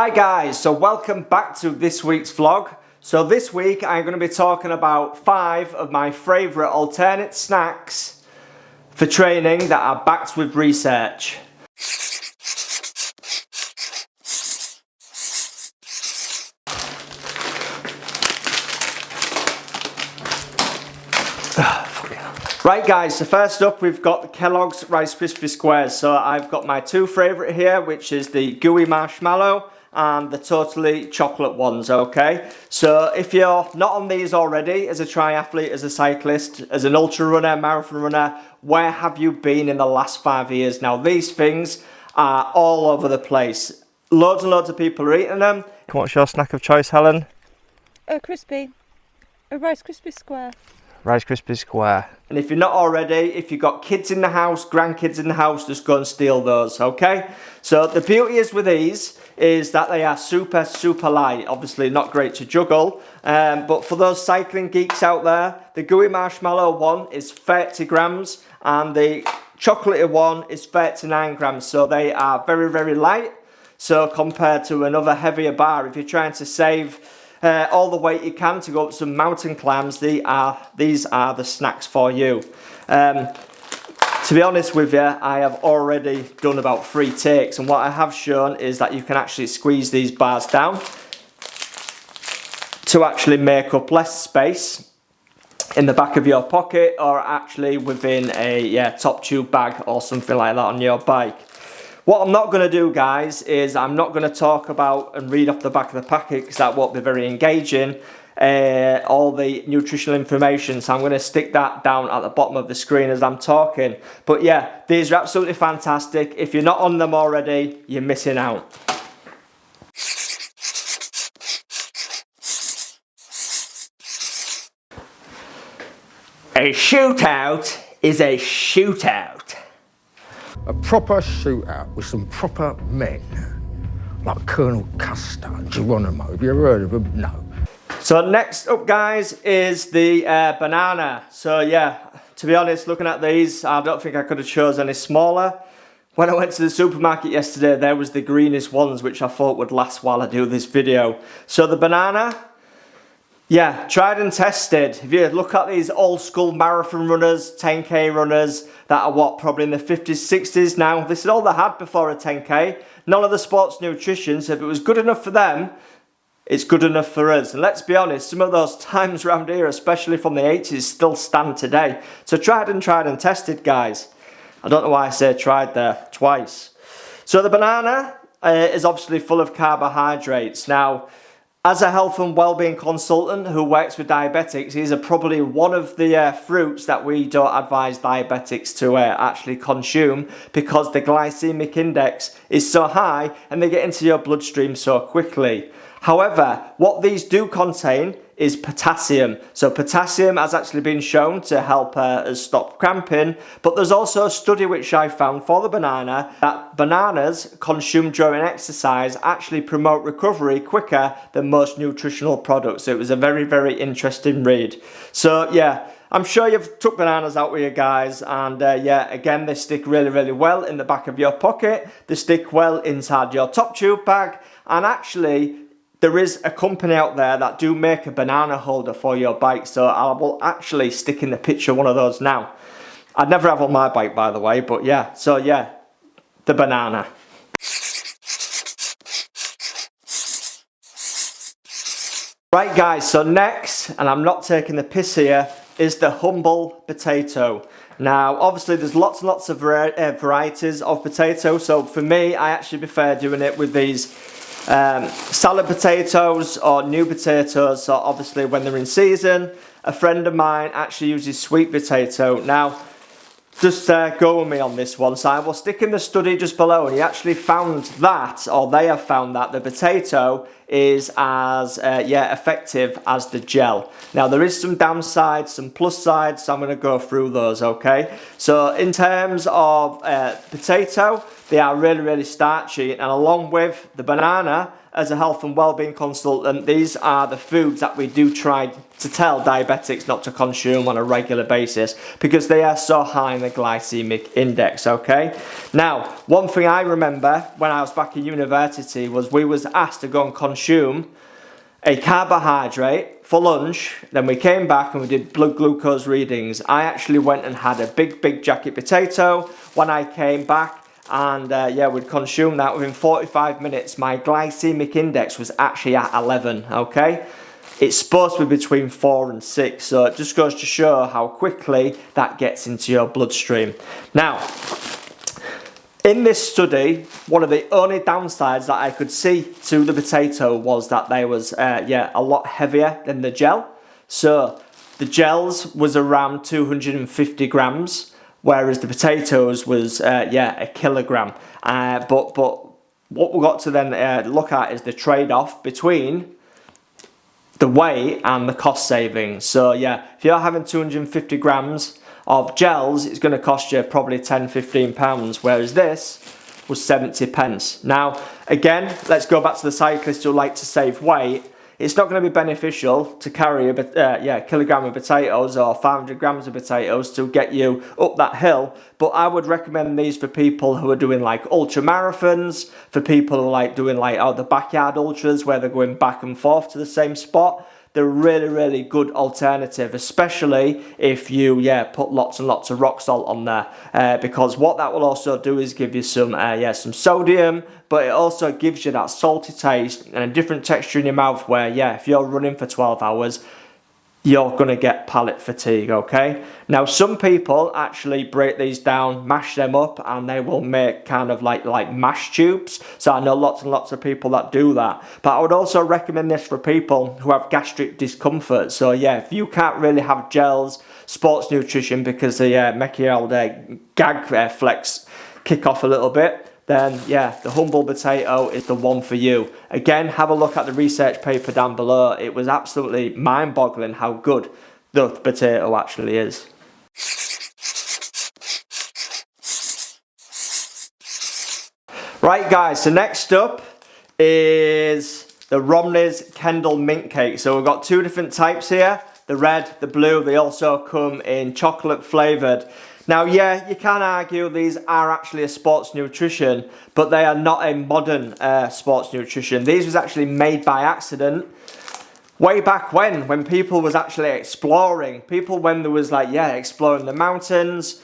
Hi guys, so welcome back to this week's vlog. So this week I'm going to be talking about 5 of my favourite alternate snacks for training that are backed with research. Right guys, so first up we've got the Kellogg's Rice Krispie Squares. So I've got my 2 favourite here, which is the gooey marshmallow and the totally chocolate ones, okay? So if you're not on these already, as a triathlete, as a cyclist, as an ultra runner, marathon runner, where have you been in the last 5 years? Now these things are all over the place. Loads and loads of people are eating them. What's your snack of choice, Helen? A Rice Krispie Square. Rice Krispie Square. And if you're not already, if you've got kids in the house, grandkids in the house, just go and steal those, okay? So the beauty is with these is that they are super light. Obviously not great to juggle, but for those cycling geeks out there, the gooey marshmallow one is 30 grams and the chocolatey one is 39 grams. So they are very light. So compared to another heavier bar, if you're trying to save all the weight you can to go up some mountain climbs, these are the snacks for you. To be honest with you, I have already done about 3 takes, and what I have shown is that you can actually squeeze these bars down to actually make up less space in the back of your pocket, or actually within a top tube bag or something like that on your bike. What I'm not going to do, guys, is I'm not going to talk about and read off the back of the packet because that won't be very engaging, all the nutritional information. So I'm going to stick that down at the bottom of the screen as I'm talking. But yeah, these are absolutely fantastic. If you're not on them already, you're missing out. A shootout is a shootout. A proper shootout with some proper men, like Colonel Custer and Geronimo. Have you ever heard of them? No. So next up, guys, is the banana. So yeah, to be honest, looking at these, I don't think I could have chosen any smaller. When I went to the supermarket yesterday, there was the greenest ones, which I thought would last while I do this video. So the banana, yeah, tried and tested. If you look at these old school marathon runners, 10k runners, that are what, probably in the 50s, 60s now. This is all they had before a 10k. None of the sports nutrition, so if it was good enough for them, it's good enough for us. And let's be honest, some of those times around here, especially from the 80s, still stand today. So tried and tested, guys. I don't know why I say tried there twice. So the banana is obviously full of carbohydrates. Now, as a health and well-being consultant who works with diabetics, these are probably one of the fruits that we don't advise diabetics to actually consume because the glycemic index is so high and they get into your bloodstream so quickly. However, what these do contain is potassium. So potassium has actually been shown to help us stop cramping, but there's also a study which I found for the banana that bananas consumed during exercise actually promote recovery quicker than most nutritional products. So it was a very interesting read. So yeah, I'm sure you've took bananas out with you guys, and yeah, again, they stick really well in the back of your pocket. They stick well inside your top tube bag, and actually there is a company out there that do make a banana holder for your bike, so I will actually stick in the picture one of those now. I'd never have on my bike, by the way, but yeah, so yeah, the banana. Right guys, so next, and I'm not taking the piss here, is the humble potato. Now, obviously there's lots and lots of varieties of potato, so for me, I actually prefer doing it with these salad potatoes or new potatoes. So obviously when they're in season. A friend of mine actually uses sweet potato. Now just go with me on this one. So I will stick in the study just below, and he actually found that, or they have found that the potato is as effective as the gel. Now there is some downsides, some plus sides, so I'm going to go through those, okay? So in terms of potato, they are really starchy, and along with the banana, as a health and well-being consultant, these are the foods that we do try to tell diabetics not to consume on a regular basis because they are so high in the glycemic index, okay? Now, one thing I remember when I was back in university was we was asked to go and consume a carbohydrate for lunch, then we came back and we did blood glucose readings. I actually went and had a big jacket potato when I came back. And we'd consume that. Within 45 minutes, my glycemic index was actually at 11, okay? It's supposed to be between 4 and 6, so it just goes to show how quickly that gets into your bloodstream. Now, in this study, one of the only downsides that I could see to the potato was that they was, a lot heavier than the gel. So, the gels was around 250 grams. Whereas the potatoes was, a kilogram. But what we've got to then look at is the trade-off between the weight and the cost savings. So yeah, if you're having 250 grams of gels, it's going to cost you probably £10–15, whereas this was 70 pence. Now, again, let's go back to the cyclist who like to save weight. It's not going to be beneficial to carry a kilogram of potatoes or 500 grams of potatoes to get you up that hill. But I would recommend these for people who are doing like ultra marathons, for people who are like doing like the backyard ultras where they're going back and forth to the same spot. They're really good alternative, especially if you put lots and lots of rock salt on there, because what that will also do is give you some sodium, but it also gives you that salty taste and a different texture in your mouth where if you're running for 12 hours, you're going to get palate fatigue, okay? Now, some people actually break these down, mash them up, and they will make kind of like mash tubes. So I know lots and lots of people that do that. But I would also recommend this for people who have gastric discomfort. So if you can't really have gels, sports nutrition, because they make your old gag flex kick off a little bit, then the humble potato is the one for you. Again, have a look at the research paper down below. It was absolutely mind-boggling how good the potato actually is. Right guys, so next up is the Romney's Kendall Mint Cake. So we've got two different types here, the red, the blue. They also come in chocolate flavoured. Now, you can argue these are actually a sports nutrition, but they are not a modern sports nutrition. These was actually made by accident way back when people was actually exploring. People when there was exploring the mountains,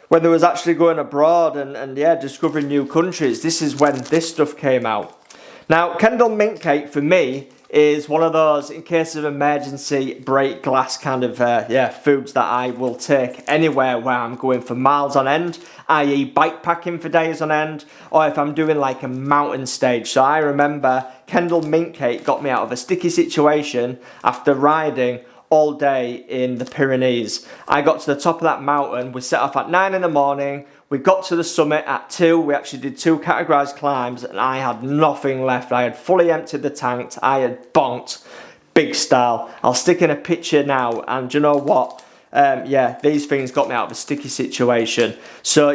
when there was actually going abroad and discovering new countries. This is when this stuff came out. Now, Kendall Mint Cake for me is one of those, in case of emergency, break glass kind of foods that I will take anywhere where I'm going for miles on end, i.e. bike packing for days on end, or if I'm doing like a mountain stage. So I remember Kendall Mint Cake got me out of a sticky situation after riding all day in the Pyrenees. I got to the top of that mountain. We set off at 9 in the morning. We got to the summit at 2. We actually did 2 categorised climbs and I had nothing left. I had fully emptied the tank. I had bonked big style. I'll stick in a picture now, and you know what? These things got me out of a sticky situation. So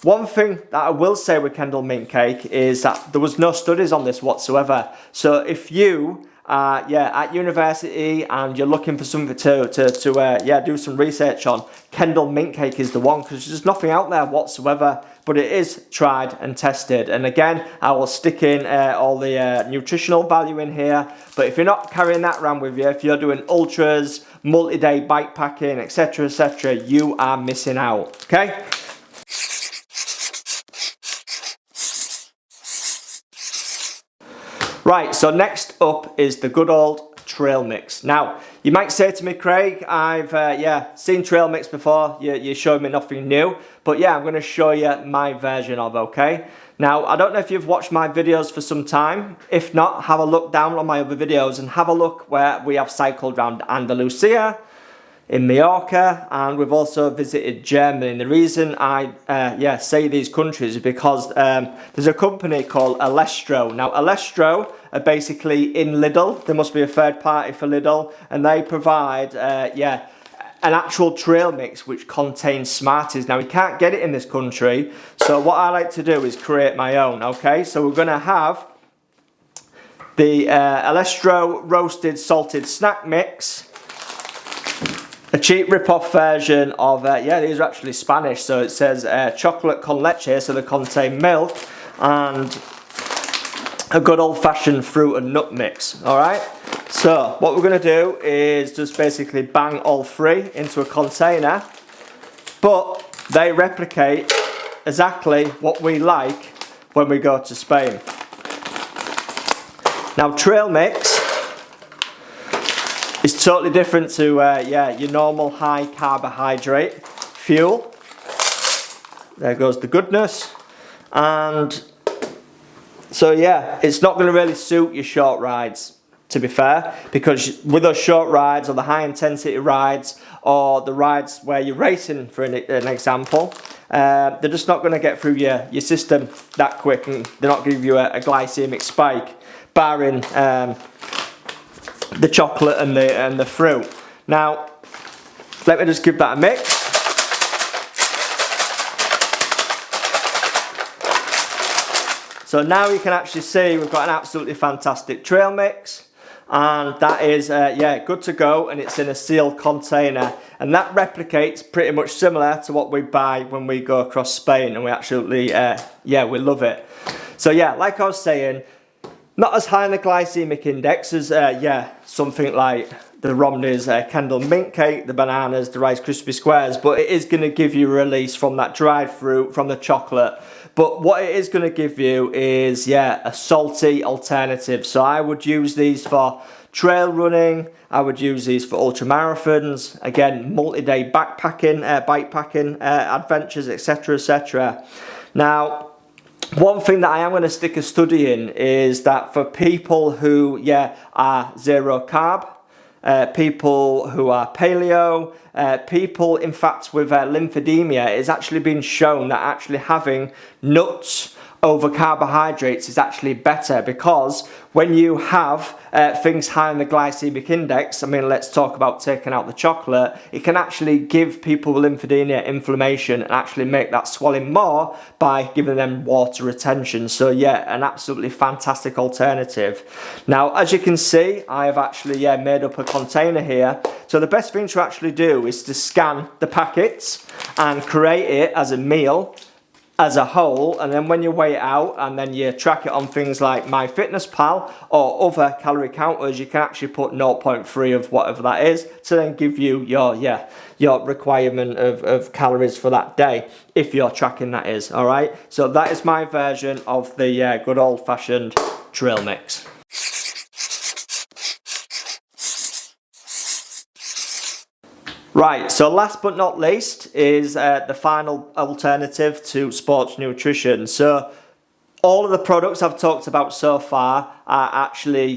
one thing that I will say with Kendall Mint Cake is that there was no studies on this whatsoever. So if you at university and you're looking for something to do some research on, Kendall Mint Cake is the one, because there's nothing out there whatsoever, but it is tried and tested. And again, I will stick in all the nutritional value in here, but if you're not carrying that around with you, if you're doing ultras, multi-day bike packing, etc, you are missing out, okay? Right, so next up is the good old trail mix. Now, you might say to me, Craig, I've seen trail mix before, you showed me nothing new, but I'm going to show you my version of, okay? Now, I don't know if you've watched my videos for some time. If not, have a look down on my other videos and have a look where we have cycled around Andalusia, in Mallorca, and we've also visited Germany. And the reason I say these countries is because there's a company called Alestro. Now Alestro are basically in Lidl. There must be a third party for Lidl, and they provide an actual trail mix which contains Smarties. Now you can't get it in this country, so what I like to do is create my own. Okay, so we're going to have the Alestro roasted salted snack mix. A cheap rip-off version of, these are actually Spanish, so it says chocolate con leche, so they contain milk, and a good old-fashioned fruit and nut mix, alright? So, what we're going to do is just basically bang all three into a container, but they replicate exactly what we like when we go to Spain. Now, trail mix is totally different to your normal high carbohydrate fuel. There goes the goodness. And so it's not going to really suit your short rides, to be fair, because with those short rides or the high intensity rides or the rides where you're racing, for an example, they're just not going to get through your system that quick, and they're not going to give you a glycemic spike, barring the chocolate and the fruit. Now, let me just give that a mix. So now you can actually see we've got an absolutely fantastic trail mix, and that is good to go, and it's in a sealed container, and that replicates pretty much similar to what we buy when we go across Spain, and we absolutely we love it. So like I was saying, not as high in the glycemic index as, something like the Romney's Kendall Mint Cake, the bananas, the Rice Krispie Squares, but it is going to give you a release from that dried fruit, from the chocolate. But what it is going to give you is, a salty alternative. So I would use these for trail running, I would use these for ultra marathons, again, multi-day backpacking, bikepacking adventures, etc, etc. Now, one thing that I am going to stick a study in is that for people who are zero carb, people who are paleo, people in fact with lymphedemia, it's actually been shown that actually having nuts over carbohydrates is actually better, because when you have things high in the glycemic index, I mean, let's talk about taking out the chocolate, it can actually give people with lymphedemia inflammation and actually make that swelling more by giving them water retention. So an absolutely fantastic alternative. Now, as you can see, I have actually made up a container here. So the best thing to actually do is to scan the packets and create it as a meal as a whole, and then when you weigh it out and then you track it on things like MyFitnessPal or other calorie counters, you can actually put 0.3 of whatever that is to then give you your requirement of calories for that day, if you're tracking that is, alright? So that is my version of the good old-fashioned trail mix. Right, so last but not least is the final alternative to sports nutrition. So all of the products I've talked about so far are actually,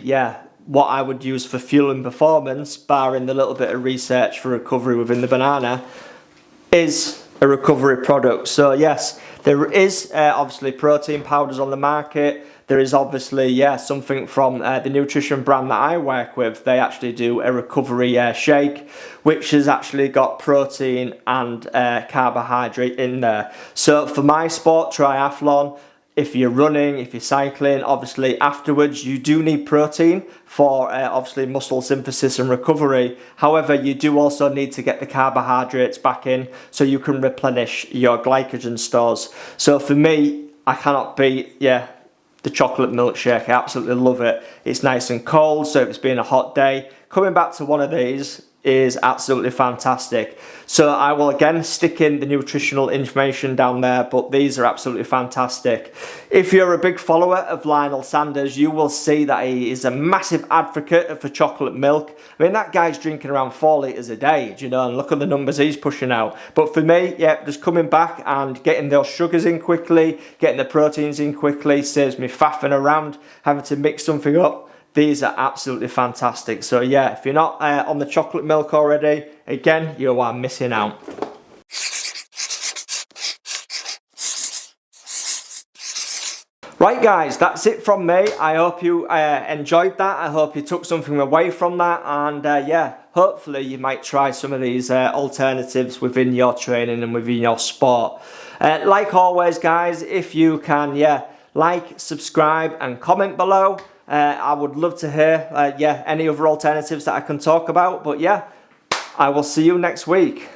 what I would use for fuel and performance, barring the little bit of research for recovery within the banana, is a recovery product. So yes, there is obviously protein powders on the market. There is obviously, something from the nutrition brand that I work with. They actually do a recovery shake, which has actually got protein and carbohydrate in there. So for my sport, triathlon, if you're running, if you're cycling, obviously afterwards you do need protein for obviously muscle synthesis and recovery. However, you do also need to get the carbohydrates back in so you can replenish your glycogen stores. So for me, I cannot beat, the chocolate milkshake. I absolutely love it. It's nice and cold, so if it's been a hot day, coming back to one of these is absolutely fantastic. So I will again stick in the nutritional information down there, but these are absolutely fantastic. If you're a big follower of Lionel Sanders, you will see that he is a massive advocate for chocolate milk. I mean, that guy's drinking around 4 litres a day, and look at the numbers he's pushing out. But for me, just coming back and getting those sugars in quickly, getting the proteins in quickly, saves me faffing around, having to mix something up. these are absolutely fantastic. So yeah, if you're not on the chocolate milk already, again, you are missing out. Right guys, that's it from me. I hope you enjoyed that. I hope you took something away from that, and yeah, hopefully you might try some of these alternatives within your training and within your sport. Like always guys, if you can, yeah, like, subscribe and comment below. I would love to hear yeah, any other alternatives that I can talk about. But yeah, I will see you next week.